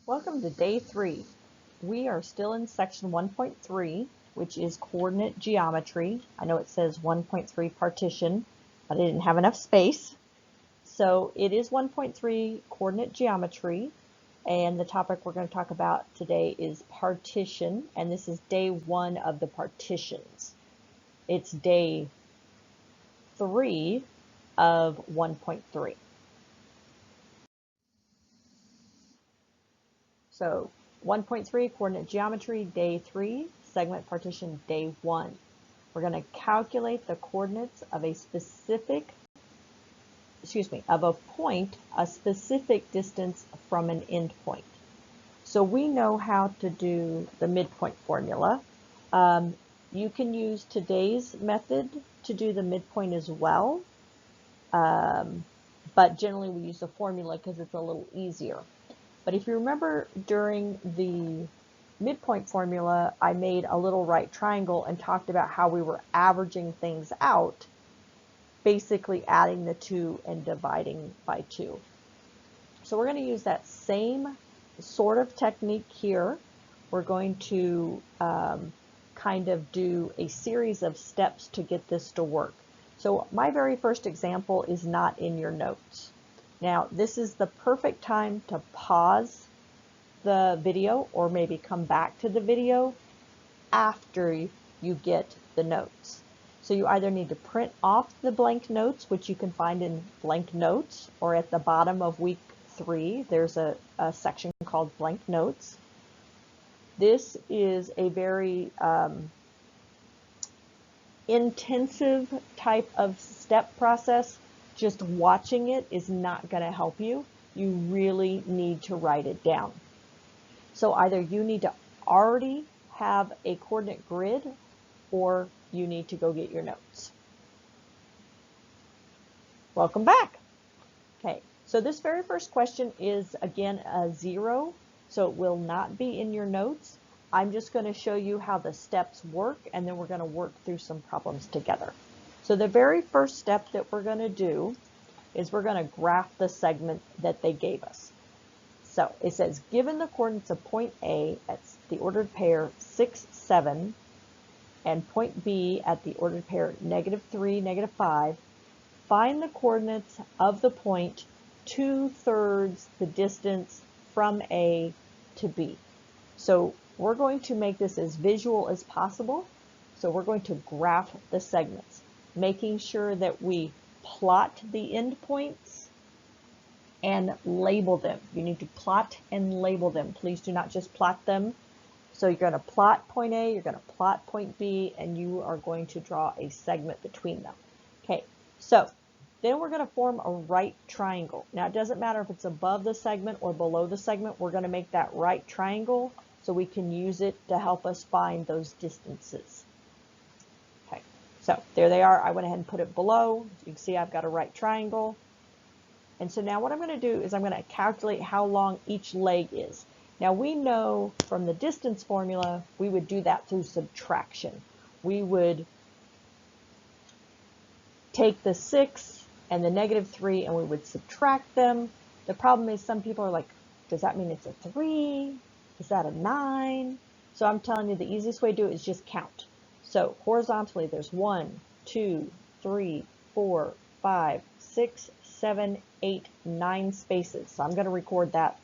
Welcome to day 3. We are still in section 1.3, which is coordinate geometry. I know it says 1.3 partition, but I didn't have enough space. So it is 1.3 coordinate geometry, and the topic we're going to talk about today is partition, and this is day 1 of the partitions. It's day 3 of 1.3. So 1.3 coordinate geometry, day 3, segment partition, day 1. We're going to calculate the coordinates of a point a specific distance from an endpoint. So we know how to do the midpoint formula. You can use today's method to do the midpoint as well, but generally we use the formula because it's a little easier. But if you remember during the midpoint formula, I made a little right triangle and talked about how we were averaging things out, basically adding the 2 and dividing by 2. So we're going to use that same sort of technique here. We're going to kind of do a series of steps to get this to work. So my very first example is not in your notes. Now, this is the perfect time to pause the video or maybe come back to the video after you get the notes. So you either need to print off the blank notes, which you can find in blank notes, or at the bottom of week 3, there's a section called blank notes. This is a very intensive type of step process. Just watching it is not going to help you. You really need to write it down. So either you need to already have a coordinate grid or you need to go get your notes. Welcome back. Okay, so this very first question is again a 0, so it will not be in your notes. I'm just going to show you how the steps work, and then we're going to work through some problems together. So the very first step that we're going to do is we're going to graph the segment that they gave us. So it says, given the coordinates of point A at the ordered pair 6, 7, and point B at the ordered pair -3, -5, find the coordinates of the point 2/3 the distance from A to B. So we're going to make this as visual as possible. So we're going to graph the segments, making sure that we plot the endpoints and label them. You need to plot and label them. Please do not just plot them. So you're going to plot point A, you're going to plot point B, and you are going to draw a segment between them. Okay, so then we're going to form a right triangle. Now it doesn't matter if it's above the segment or below the segment. We're going to make that right triangle so we can use it to help us find those distances. So there they are. I went ahead and put it below. You can see I've got a right triangle. And so now what I'm going to do is I'm going to calculate how long each leg is. Now we know from the distance formula, we would do that through subtraction. We would take the 6 and the -3 and we would subtract them. The problem is some people are like, does that mean it's a 3? Is that a 9? So I'm telling you the easiest way to do it is just count. So horizontally, there's 1, 2, 3, 4, 5, 6, 7, 8, 9 spaces. So I'm going to record that.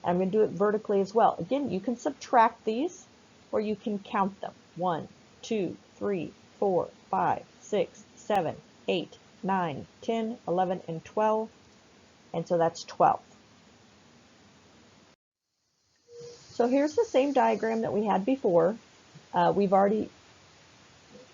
And I'm going to do it vertically as well. Again, you can subtract these or you can count them. 1, 2, 3, 4, 5, 6, 7, 8, 9, 10, 11, and 12. And so that's 12. So here's the same diagram that we had before. We've already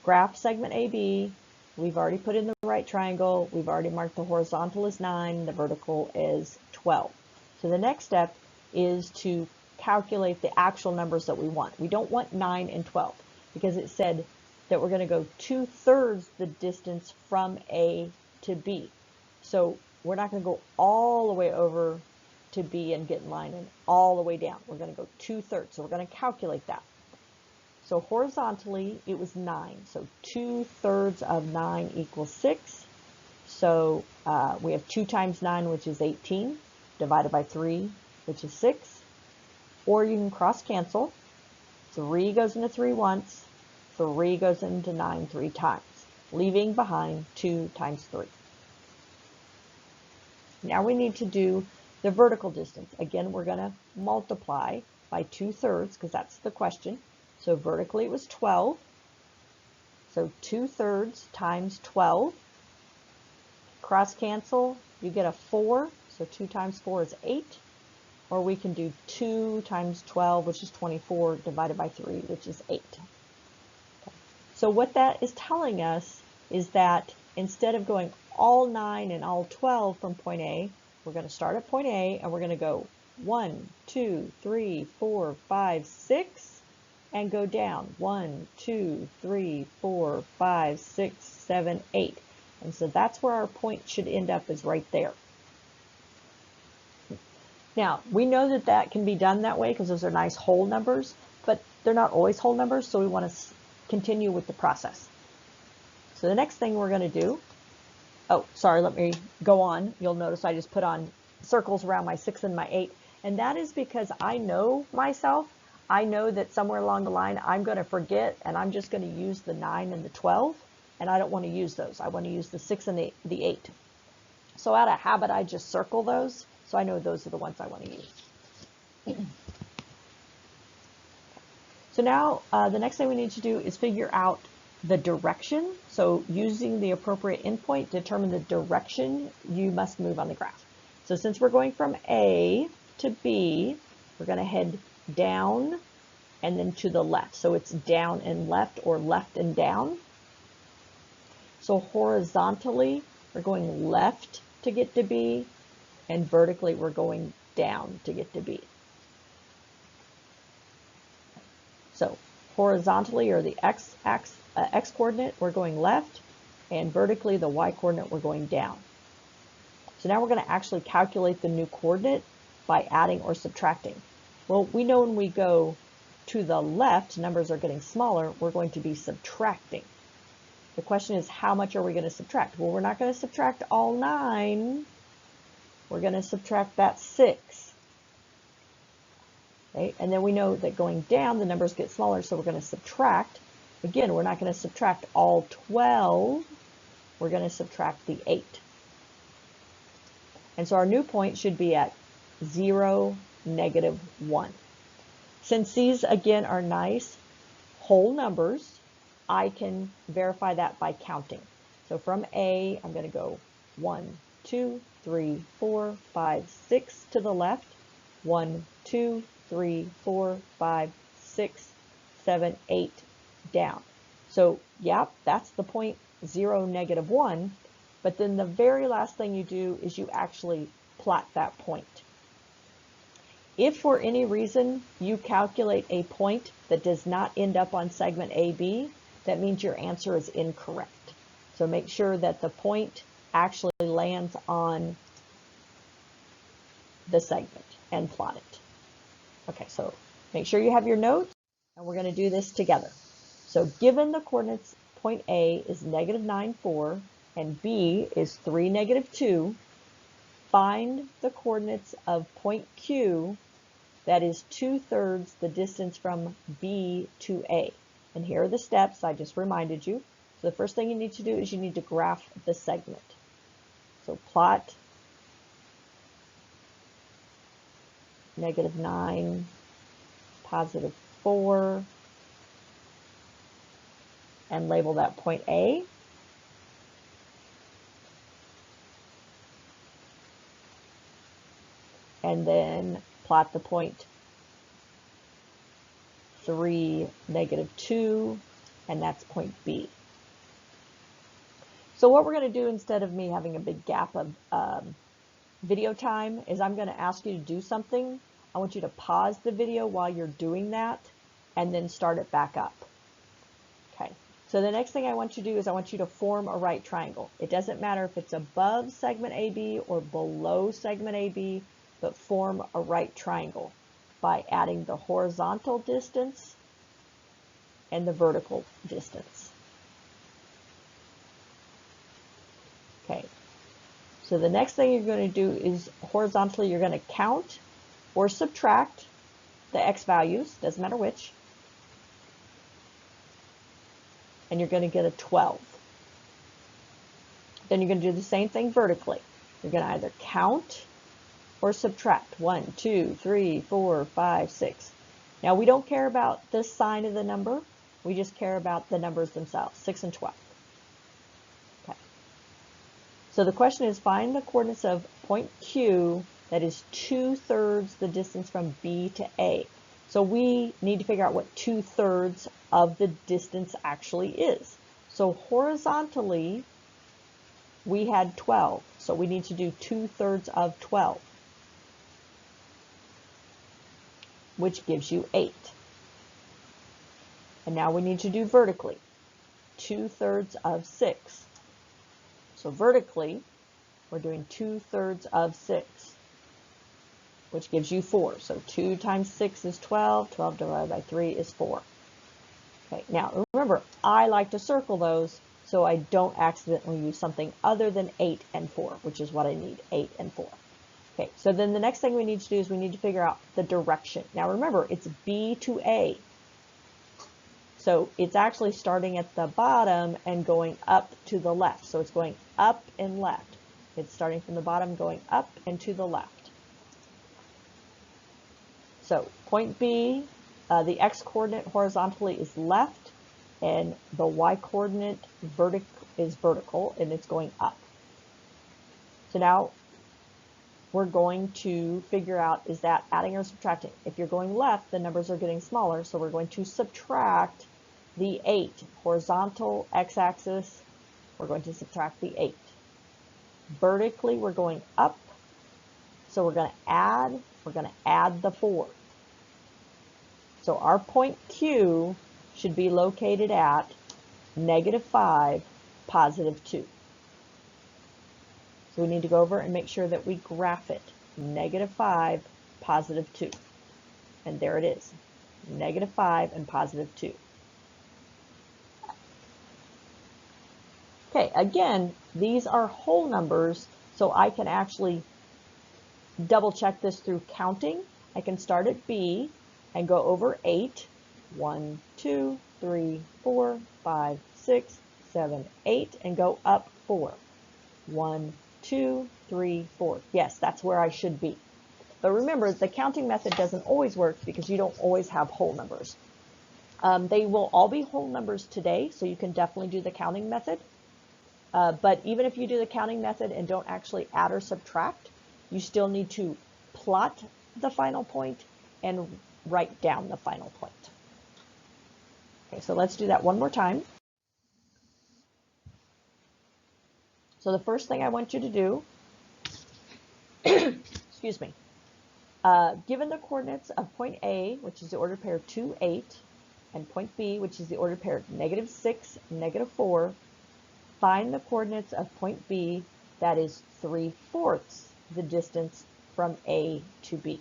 graph segment AB, we've already put in the right triangle, we've already marked the horizontal as 9, the vertical is 12. So the next step is to calculate the actual numbers that we want. We don't want 9 and 12 because it said that we're going to go 2/3 the distance from A to B. So we're not going to go all the way over to B and get in line and all the way down. We're going to go 2/3. So we're going to calculate that. So horizontally, it was 9. So 2/3 of 9 equals 6. So we have 2 times 9, which is 18, divided by 3, which is 6. or you can cross cancel. 3 goes into 3 once, 3 goes into 9 3 times, leaving behind 2 times 3. Now we need to do the vertical distance. Again, we're going to multiply by 2/3 because that's the question. So vertically it was 12. So 2/3 times 12. Cross cancel, you get a 4. So 2 times 4 is 8. Or we can do 2 times 12, which is 24, divided by 3, which is 8. Okay. So what that is telling us is that instead of going all 9 and all 12 from point A, we're going to start at point A and we're going to go 1, 2, 3, 4, 5, 6, and go down 1, 2, 3, 4, 5, 6, 7, 8. And so that's where our point should end up, is right there. Now, we know that that can be done that way because those are nice whole numbers, but they're not always whole numbers, so we want to continue with the process. So the next thing we're going to do, oh, sorry, let me go on. You'll notice I just put on circles around my 6 and my 8, and that is because I know myself. I know that somewhere along the line I'm going to forget, and I'm just going to use the 9 and the 12, and I don't want to use those. I want to use the 6 and the 8. So out of habit, I just circle those. So I know those are the ones I want to use. So now the next thing we need to do is figure out the direction. So using the appropriate endpoint, determine the direction you must move on the graph. So since we're going from A to B, we're going to head down and then to the left. So it's down and left, or left and down. So horizontally, we're going left to get to B, and vertically we're going down to get to B. So horizontally, or the x coordinate, we're going left, and vertically the y coordinate, we're going down. So now we're going to actually calculate the new coordinate by adding or subtracting. Well, we know when we go to the left, numbers are getting smaller, we're going to be subtracting. The question is, how much are we going to subtract? Well, we're not going to subtract all 9. We're going to subtract that 6. Okay? And then we know that going down, the numbers get smaller, so we're going to subtract. Again, we're not going to subtract all 12. We're going to subtract the 8. And so our new point should be at 0, -1. Since these, again, are nice whole numbers, I can verify that by counting. So from A, I'm going to go 1, 2, 3, 4, 5, 6 to the left. 1, 2, 3, 4, 5, 6, 7, 8 down. So, yeah, that's the point 0, -1. But then the very last thing you do is you actually plot that point. If for any reason you calculate a point that does not end up on segment AB, that means your answer is incorrect. So make sure that the point actually lands on the segment and plot it. Okay, so make sure you have your notes, and we're going to do this together. So given the coordinates, point A is -9, 4, and B is 3, -2, find the coordinates of point Q that is 2/3 the distance from B to A. And here are the steps I just reminded you. So the first thing you need to do is you need to graph the segment. So plot -9, +4, and label that point A. And then plot the point 3, -2, and that's point B. So what we're going to do, instead of me having a big gap of video time, is I'm going to ask you to do something. I want you to pause the video while you're doing that and then start it back up. Okay, so the next thing I want you to do is I want you to form a right triangle. It doesn't matter if it's above segment AB or below segment AB, but form a right triangle by adding the horizontal distance and the vertical distance. Okay, so the next thing you're going to do is horizontally you're going to count or subtract the x values, doesn't matter which, and you're going to get a 12. Then you're going to do the same thing vertically. You're going to either count or subtract. 1, 2, 3, 4, 5, 6. Now we don't care about the sign of the number. We just care about the numbers themselves, 6 and 12. Okay. So the question is, find the coordinates of point Q that is 2/3 the distance from B to A. So we need to figure out what 2/3 of the distance actually is. So horizontally, we had 12. So we need to do 2/3 of 12, which gives you 8. And now we need to do vertically, 2/3 of 6. So vertically, we're doing 2/3 of 6, which gives you 4. So 2 times 6 is 12. 12 divided by 3 is 4. Okay, now remember, I like to circle those so I don't accidentally use something other than 8 and 4, which is what I need, 8 and 4. Okay, so then the next thing we need to do is we need to figure out the direction. Now remember, it's B to A. So it's actually starting at the bottom and going up to the left. So it's going up and left. It's starting from the bottom, going up and to the left. So point B, the x-coordinate horizontally is left, and the y-coordinate is vertical, and it's going up. So now we're going to figure out, is that adding or subtracting? If you're going left, the numbers are getting smaller, so we're going to subtract the 8. Horizontal x-axis, we're going to subtract the 8. Vertically, we're going up, so we're going to add the 4. So our point Q should be located at -5, +2. So we need to go over and make sure that we graph it. -5, +2. And there it is, -5 and +2. Okay, again, these are whole numbers, so I can actually double check this through counting. I can start at B and go over 8. 1, 2, 3, 4, 5, 6, 7, 8, and go up 4. 1, 2, 3, 4. Yes, that's where I should be. But remember, the counting method doesn't always work because you don't always have whole numbers. They will all be whole numbers today, so you can definitely do the counting method. But even if you do the counting method and don't actually add or subtract, you still need to plot the final point and write down the final point. Okay, so let's do that one more time. So the first thing I want you to do, excuse me, given the coordinates of point A, which is the ordered pair 2, 8, and point B, which is the ordered pair -6, -4, find the coordinates of point B that is 3/4 the distance from A to B.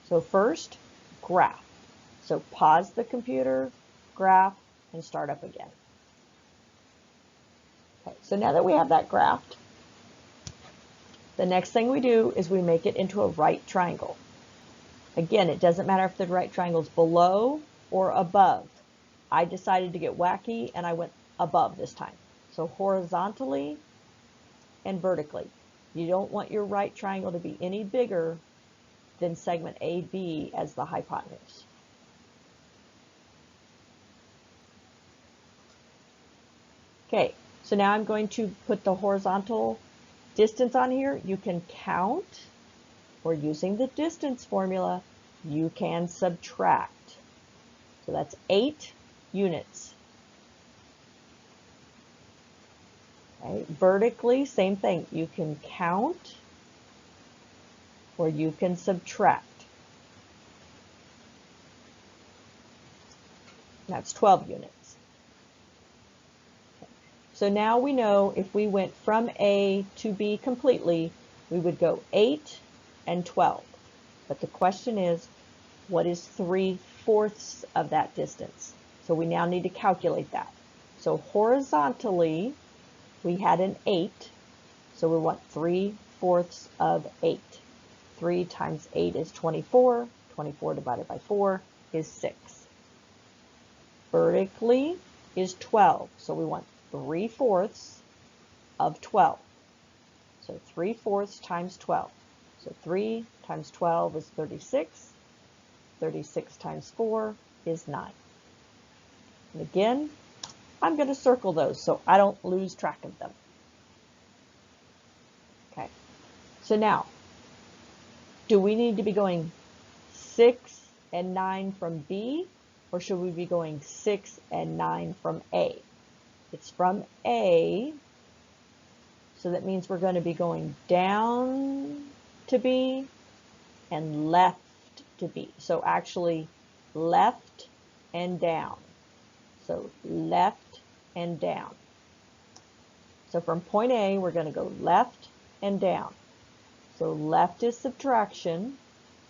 So first, graph. So pause the computer, graph, and start up again. Okay, so now that we have that graphed, the next thing we do is we make it into a right triangle. Again, it doesn't matter if the right triangle is below or above. I decided to get wacky and I went above this time. So horizontally and vertically. You don't want your right triangle to be any bigger than segment AB as the hypotenuse. Okay, so now I'm going to put the horizontal distance on here. You can count, or using the distance formula, you can subtract. So that's 8 units. Okay. Vertically, same thing. You can count, or you can subtract. That's 12 units. So now we know if we went from A to B completely, we would go 8 and 12. But the question is, what is 3/4 of that distance? So we now need to calculate that. So horizontally, we had an 8, so we want 3/4 of 8. 3 times 8 is 24. 24 divided by 4 is 6. Vertically is 12. So we want 3/4 of 12. So 3/4 times 12. So 3 times 12 is 36. 36 times 4 is 9. And again, I'm going to circle those so I don't lose track of them. Okay, so now, do we need to be going 6 and 9 from B, or should we be going 6 and 9 from A? It's from A, so that means we're going to be going down to B and left to B. So actually left and down. So left and down. So from point A, we're going to go left and down. So left is subtraction.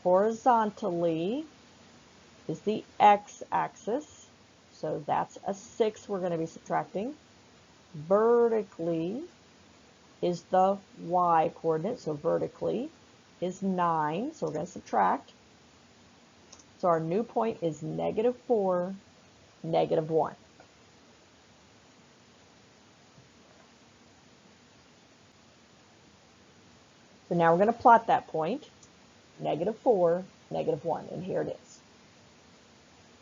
Horizontally is the x-axis. So that's a 6 we're going to be subtracting. Vertically is the y-coordinate. So vertically is 9. So we're going to subtract. So our new point is -4, -1. So now we're going to plot that point, -4, -1, and here it is.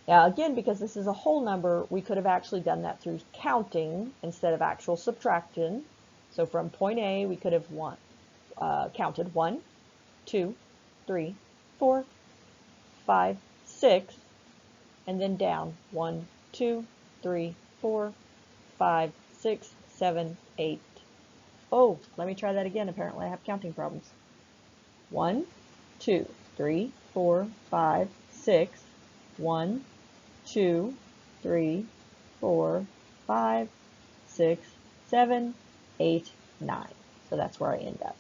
Now again, because this is a whole number, we could have actually done that through counting instead of actual subtraction. So from point A, we could have counted 1, 2, 3, 4, 5, 6, and then down 1, 2, 3, 4, 5, 6, 7, 8. Oh, let me try that again. Apparently I have counting problems. 1, 2, 3, 4, 5, 6, 1, 2, 3, 4, 5, 6, 7, 8, 9. So that's where I end up.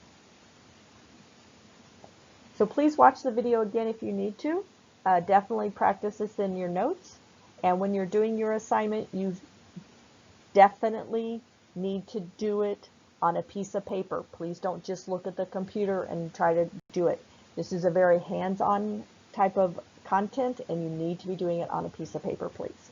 So please watch the video again if you need to. Definitely practice this in your notes. And when you're doing your assignment, you definitely need to do it on a piece of paper. Please don't just look at the computer and try to do it. This is a very hands-on type of content, and you need to be doing it on a piece of paper, please.